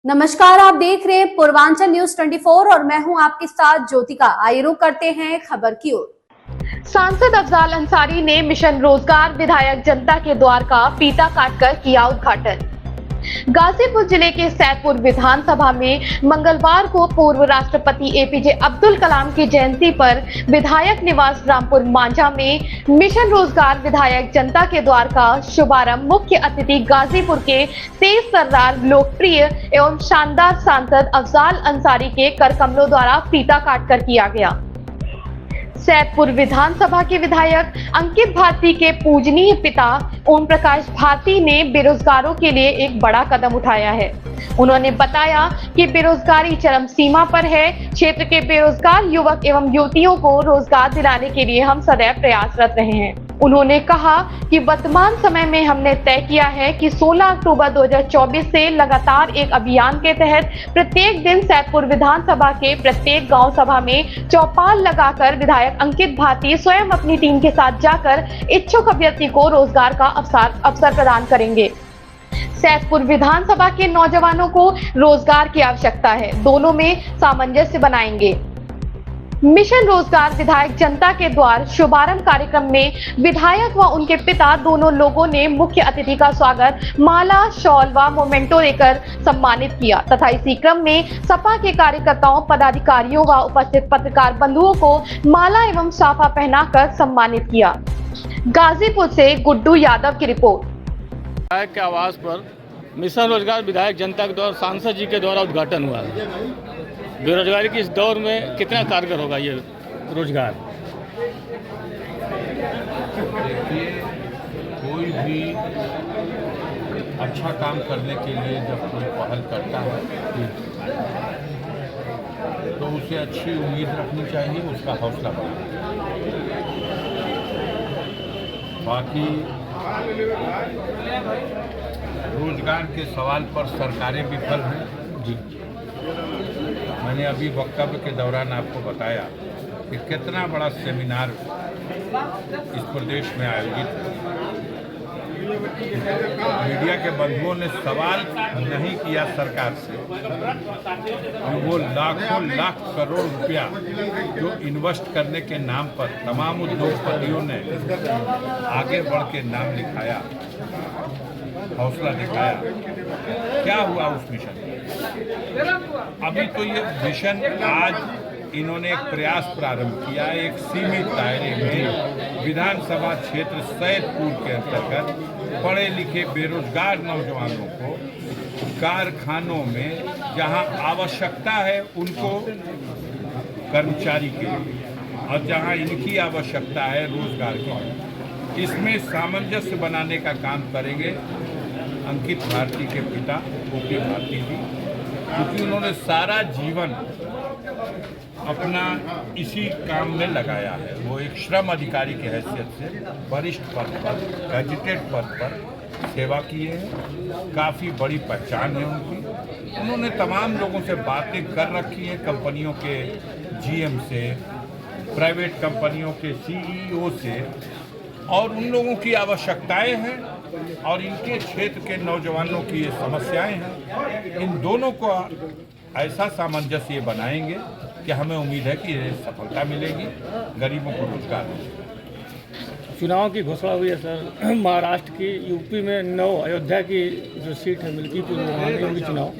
नमस्कार, आप देख रहे हैं पूर्वांचल न्यूज 24 और मैं हूं आपके साथ ज्योतिका। आइए रुक करते हैं खबर की ओर। सांसद अफजाल अंसारी ने मिशन रोजगार विधायक जनता के द्वार का फीता काटकर किया उद्घाटन। गाजीपुर जिले के सैदपुर विधानसभा में मंगलवार को पूर्व राष्ट्रपति एपीजे अब्दुल कलाम की जयंती पर विधायक निवास रामपुर मांझा में मिशन रोजगार विधायक जनता के द्वार का शुभारंभ मुख्य अतिथि गाजीपुर के तेज तर्रार, लोकप्रिय एवं शानदार सांसद अफजाल अंसारी के करकमलों द्वारा फीता काटकर किया गया। सैदपुर विधानसभा के विधायक अंकित भारती के पूजनीय पिता ओम प्रकाश भारती ने बेरोजगारों के लिए एक बड़ा कदम उठाया है। उन्होंने बताया कि बेरोजगारी चरम सीमा पर है। क्षेत्र के बेरोजगार युवक एवं युवतियों को रोजगार दिलाने के लिए हम सदैव प्रयासरत रहे हैं। उन्होंने कहा कि वर्तमान समय में हमने तय किया है कि 16 अक्टूबर 2024 से लगातार एक अभियान के तहत प्रत्येक दिन सैदपुर विधानसभा के प्रत्येक गांव सभा में चौपाल लगाकर विधायक अंकित भारती स्वयं अपनी टीम के साथ जाकर इच्छुक अभ्यर्थी को रोजगार का अवसर प्रदान करेंगे। सैदपुर विधानसभा के नौजवानों को रोजगार की आवश्यकता है, दोनों में सामंजस्य बनाएंगे। मिशन रोजगार विधायक जनता के द्वार शुभारंभ कार्यक्रम में विधायक व उनके पिता दोनों लोगों ने मुख्य अतिथि का स्वागत माला, शॉल व मोमेंटो देकर सम्मानित किया तथा इसी क्रम में सपा के कार्यकर्ताओं, पदाधिकारियों व उपस्थित पत्रकार बंधुओं को माला एवं साफा पहनाकर सम्मानित किया। गाजीपुर से गुड्डू यादव की रिपोर्ट। विधायक के आवास पर मिशन रोजगार विधायक जनता के द्वारा सांसद जी के द्वारा उद्घाटन हुआ है। बेरोजगारी के इस दौर में कितना कारगर होगा ये रोजगार? देखिए, कोई भी अच्छा काम करने के लिए जब कोई पहल करता है तो उसे अच्छी उम्मीद रखनी चाहिए, उसका हौसला बढ़ाना। बाकी रोजगार के सवाल पर सरकारें विफल हैं जी। मैंने अभी वक्तव्य के दौरान आपको बताया कि कितना बड़ा सेमिनार इस प्रदेश में आयोजित है। मीडिया के बंधुओं ने सवाल नहीं किया सरकार से कि वो लाखों लाख करोड़ रुपया जो इन्वेस्ट करने के नाम पर तमाम उद्योगपतियों ने आगे बढ़ के नाम लिखाया, हौसला दिखाया, क्या हुआ उस मिशन? अभी तो ये मिशन आज इन्होंने एक प्रयास प्रारंभ किया, एक सीमित दायरे में विधानसभा क्षेत्र सैदपुर के अंतर्गत पढ़े लिखे बेरोजगार नौजवानों को कारखानों में जहां आवश्यकता है उनको कर्मचारी के लिए और जहां इनकी आवश्यकता है रोजगार की, इसमें सामंजस्य बनाने का काम करेंगे अंकित भारती के पिता ओपी भारती जी, क्योंकि उन्होंने सारा जीवन अपना इसी काम में लगाया है। वो एक श्रम अधिकारी की हैसियत से वरिष्ठ पद पर, गैजेटेड पद पर सेवा किए हैं। काफ़ी बड़ी पहचान है उनकी। उन्होंने तमाम लोगों से बातें कर रखी हैं, कंपनियों के जीएम से, प्राइवेट कंपनियों के सीईओ से, और उन लोगों की आवश्यकताएं हैं और इनके क्षेत्र के नौजवानों की ये समस्याएं हैं। इन दोनों को ऐसा सामंजस्य बनाएंगे कि हमें उम्मीद है कि ये सफलता मिलेगी, गरीबों को रोजगार मिलेगा। चुनाव की घोषणा हुई है सर, महाराष्ट्र की, यूपी में 9, अयोध्या की जो सीट है मिल्कीपुर में वहाँ होगी चुनाव।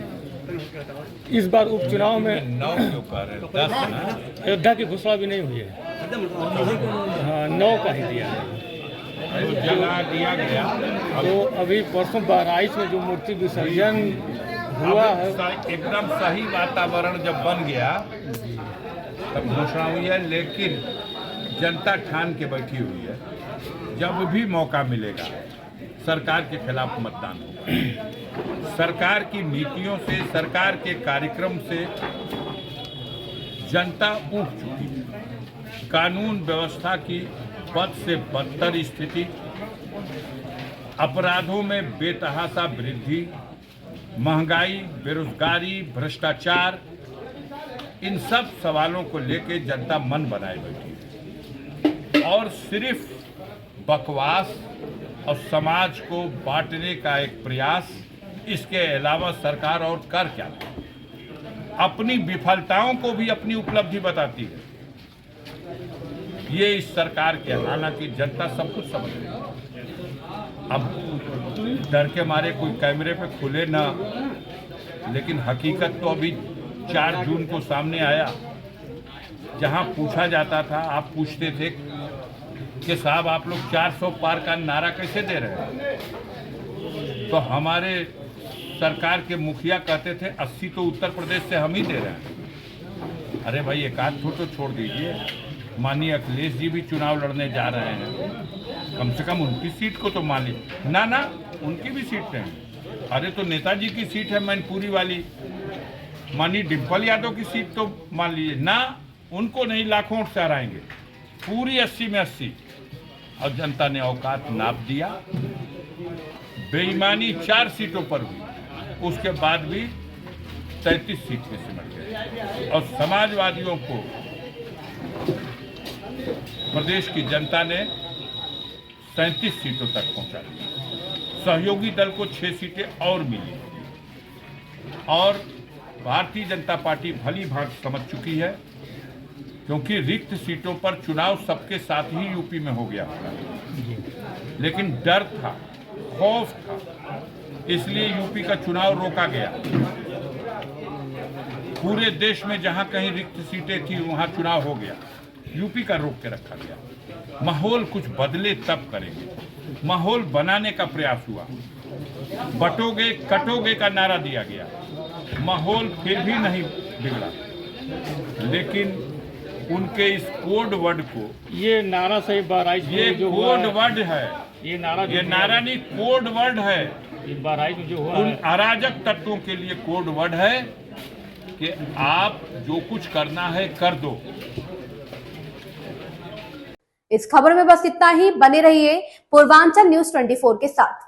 इस बार उपचुनाव में 9 क्यों कह रहे हैं? 10 है ना? अयोध्या की घोषणा भी नहीं हुई है। हाँ, 9 का ही दिया है। तो जगह दिया गया तो अभी परसों 22 में जो मूर्ति विसर्जन हुआ है, एकदम सही वातावरण जब बन गया तब घोषणा हुई है। लेकिन जनता ठान के बैठी हुई है, जब भी मौका मिलेगा सरकार के खिलाफ मतदान होगा। सरकार की नीतियों से, सरकार के कार्यक्रम से जनता ऊब चुकी है। कानून व्यवस्था की बद से बदतर स्थिति, अपराधों में बेतहाशा वृद्धि, महंगाई, बेरोजगारी, भ्रष्टाचार, इन सब सवालों को लेकर जनता मन बनाए बैठी है और सिर्फ बकवास और समाज को बांटने का एक प्रयास इसके अलावा सरकार और कर क्या? अपनी विफलताओं को भी अपनी उपलब्धि बताती है। ये इस सरकार के, हालांकि जनता सब कुछ समझ रही है। अब डर के मारे कोई कैमरे पे खुले ना, लेकिन हकीकत तो अभी 4 जून को सामने आया, जहां पूछा जाता था, आप पूछते थे कि साहब आप लोग 400 पार का नारा कैसे दे रहे हैं, तो हमारे सरकार के मुखिया कहते थे 80 तो उत्तर प्रदेश से हम ही दे रहे हैं। अरे भाई एक आध तो छोड़ दीजिए, माननीय अखिलेश जी भी चुनाव लड़ने जा रहे हैं, कम से कम उनकी सीट को तो मान लीजिए। ना उनकी भी सीट नहीं, अरे तो नेताजी की सीट है मैनपुरी वाली, माननीय डिम्पल यादव की सीट तो मान लीजिए ना, उनको नहीं लाखों से हराएंगे, पूरी 80 में 80। और जनता ने औकात नाप दिया, बेईमानी 4 सीटों पर भी, उसके बाद भी 33 सीट में सिमट गए और समाजवादियों को प्रदेश की जनता ने 37 सीटों तक पहुंचा दिया। सहयोगी दल को 6 सीटें और मिली और भारतीय जनता पार्टी भली भांति समझ चुकी है, क्योंकि रिक्त सीटों पर चुनाव सबके साथ ही यूपी में हो गया था, लेकिन डर था, खौफ था, इसलिए यूपी का चुनाव रोका गया। पूरे देश में जहां कहीं रिक्त सीटें थी वहां चुनाव हो गया, यूपी का रोक के रखा गया। माहौल कुछ बदले तब करेंगे, माहौल बनाने का प्रयास हुआ, बटोगे कटोगे का नारा दिया गया, माहौल फिर भी नहीं बिगड़ा, लेकिन उनके इस कोड वर्ड को, ये नारा सही बाराइश में ये जो कोड वर्ड है, ये नारा नहीं कोड वर्ड है, बाराइश में जो हुआ उन है, अराजक तत्वों के लिए कोड वर्ड है कि आप जो कुछ करना है कर दो। इस खबर में बस इतना ही। बने रहिए पूर्वांचल न्यूज़ 24 के साथ।